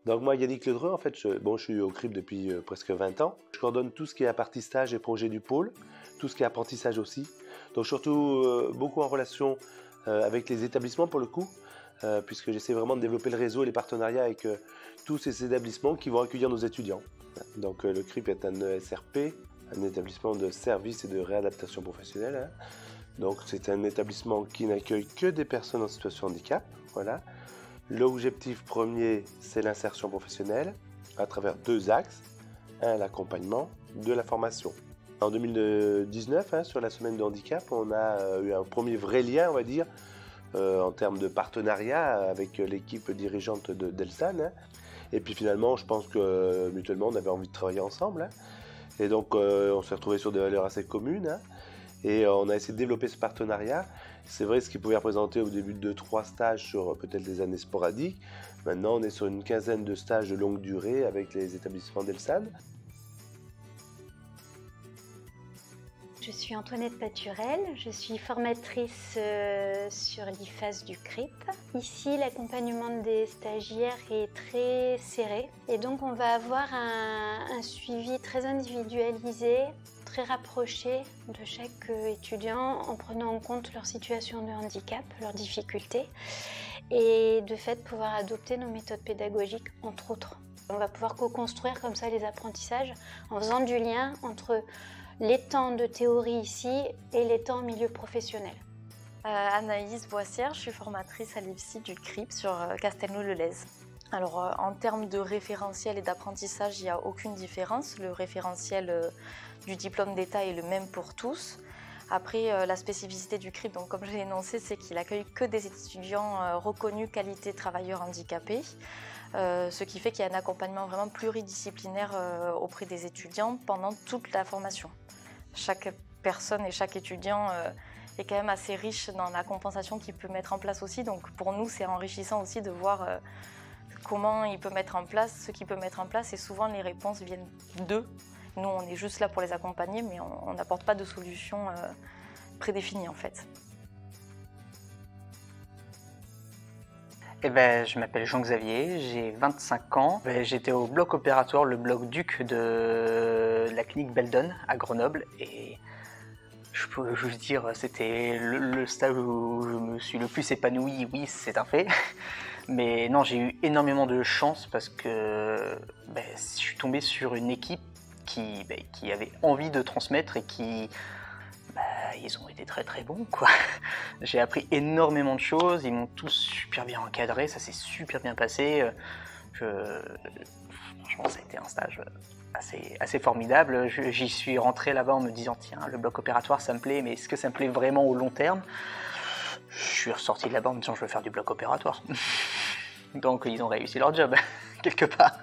Donc moi, Yannick Ledreux, en fait, je suis au CRIP depuis presque 20 ans. Je coordonne tout ce qui est apprentissage et projet du pôle, tout ce qui est apprentissage aussi. Donc surtout beaucoup en relation avec les établissements pour le coup, puisque j'essaie vraiment de développer le réseau et les partenariats avec tous ces établissements qui vont accueillir nos étudiants. Donc le CRIP est un ESRP, un établissement de services et de réadaptation professionnelle. Donc c'est un établissement qui n'accueille que des personnes en situation de handicap. Voilà. L'objectif premier, c'est l'insertion professionnelle à travers 2 axes. Un, l'accompagnement, 2, la formation. En 2019, sur la semaine de handicap, on a eu un premier vrai lien, on va dire, en termes de partenariat avec l'équipe dirigeante d'Elsan. Et puis finalement, je pense que mutuellement, on avait envie de travailler ensemble. Et donc, on s'est retrouvés sur des valeurs assez communes. Et on a essayé de développer ce partenariat. C'est vrai, ce qui pouvait représenter au début 2-3 stages sur peut-être des années sporadiques. Maintenant, on est sur une quinzaine de stages de longue durée avec les établissements d'Elsan. Je suis Antoinette Paturel, je suis formatrice sur l'IFAS du CRIP. Ici, l'accompagnement des stagiaires est très serré et donc on va avoir un suivi très individualisé, très rapproché de chaque étudiant en prenant en compte leur situation de handicap, leurs difficultés et de fait pouvoir adopter nos méthodes pédagogiques entre autres. On va pouvoir co-construire comme ça les apprentissages en faisant du lien entre les temps de théorie ici et les temps en milieu professionnel. Anaïs Boissière, je suis formatrice à l'IFSI du CRIP sur Castelnau-le-Lez. Alors en termes de référentiel et d'apprentissage, il n'y a aucune différence. Le référentiel du diplôme d'État est le même pour tous. Après, la spécificité du CRIP, donc, comme je l'ai énoncé, c'est qu'il accueille que des étudiants reconnus qualité travailleurs handicapés. Ce qui fait qu'il y a un accompagnement vraiment pluridisciplinaire auprès des étudiants pendant toute la formation. Chaque personne et chaque étudiant est quand même assez riche dans la compensation qu'il peut mettre en place aussi. Donc pour nous, c'est enrichissant aussi de voir comment il peut mettre en place, ce qu'il peut mettre en place. Et souvent, les réponses viennent d'eux. Nous, on est juste là pour les accompagner, mais on n'apporte pas de solution prédéfinie en fait. Eh ben, je m'appelle Jean-Xavier, j'ai 25 ans. J'étais au bloc opératoire, le bloc Duc de la clinique Beldon à Grenoble. Et je peux juste dire, c'était le stage où je me suis le plus épanoui, oui, c'est un fait. Mais non, j'ai eu énormément de chance parce que je suis tombé sur une équipe qui avait envie de transmettre et qui... ils ont été très très bons quoi. J'ai appris énormément de choses, ils m'ont tous super bien encadré, ça s'est super bien passé. Franchement ça a été un stage assez formidable. J'y suis rentré là-bas en me disant tiens le bloc opératoire ça me plaît, mais est-ce que ça me plaît vraiment au long terme? Je suis ressorti de là-bas en me disant je veux faire du bloc opératoire. Donc ils ont réussi leur job quelque part.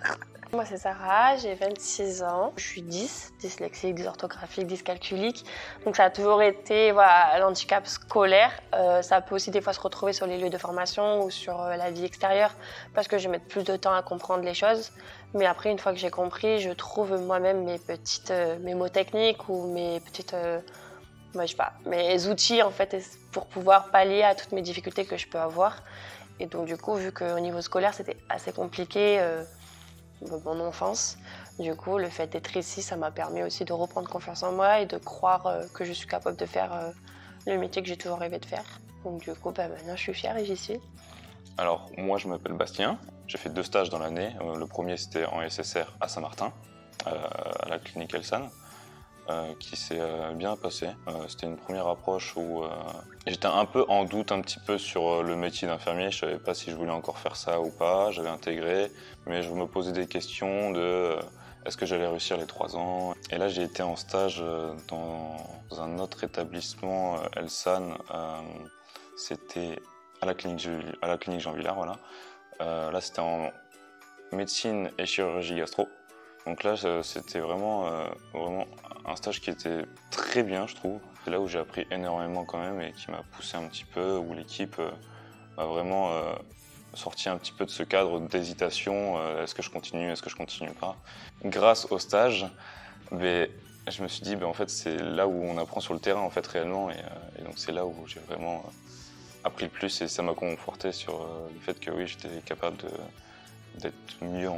Moi c'est Sarah, j'ai 26 ans, je suis dyslexique, dysorthographique, dyscalculique. Donc ça a toujours été l'handicap scolaire. Ça peut aussi des fois se retrouver sur les lieux de formation ou sur la vie extérieure parce que je vais mettre plus de temps à comprendre les choses. Mais après une fois que j'ai compris, je trouve moi-même mes mots techniques ou mes outils en fait pour pouvoir pallier à toutes mes difficultés que je peux avoir. Et donc du coup, vu qu'au niveau scolaire c'était assez compliqué, mon enfance. Du coup, le fait d'être ici, ça m'a permis aussi de reprendre confiance en moi et de croire que je suis capable de faire le métier que j'ai toujours rêvé de faire. Donc du coup, maintenant, je suis fière et j'y suis. Alors, moi, je m'appelle Bastien. J'ai fait 2 stages dans l'année. Le premier, c'était en SSR à Saint-Martin, à la clinique Elsan, qui s'est bien passé. C'était une première approche où j'étais un peu en doute un petit peu sur le métier d'infirmier. Je savais pas si je voulais encore faire ça ou pas. J'avais intégré, mais je me posais des questions de est-ce que j'allais réussir les 3 ans. Et là, j'ai été en stage dans un autre établissement, Elsan. C'était à la clinique Jean Villard, voilà. Là, c'était en médecine et chirurgie gastro. Donc là, c'était vraiment un stage qui était très bien, je trouve. C'est là où j'ai appris énormément quand même et qui m'a poussé un petit peu, où l'équipe m'a vraiment sorti un petit peu de ce cadre d'hésitation. Est-ce que je continue pas? Grâce au stage, je me suis dit, en fait, c'est là où on apprend sur le terrain, en fait, réellement. Et donc, c'est là où j'ai vraiment appris le plus et ça m'a conforté sur le fait que oui, j'étais capable d'être mieux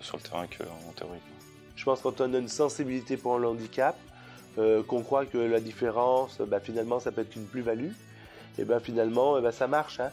sur le terrain qu'en théorie. Je pense que quand on a une sensibilité pour le handicap, qu'on croit que la différence, finalement, ça peut être une plus-value, et finalement, ça marche. Hein.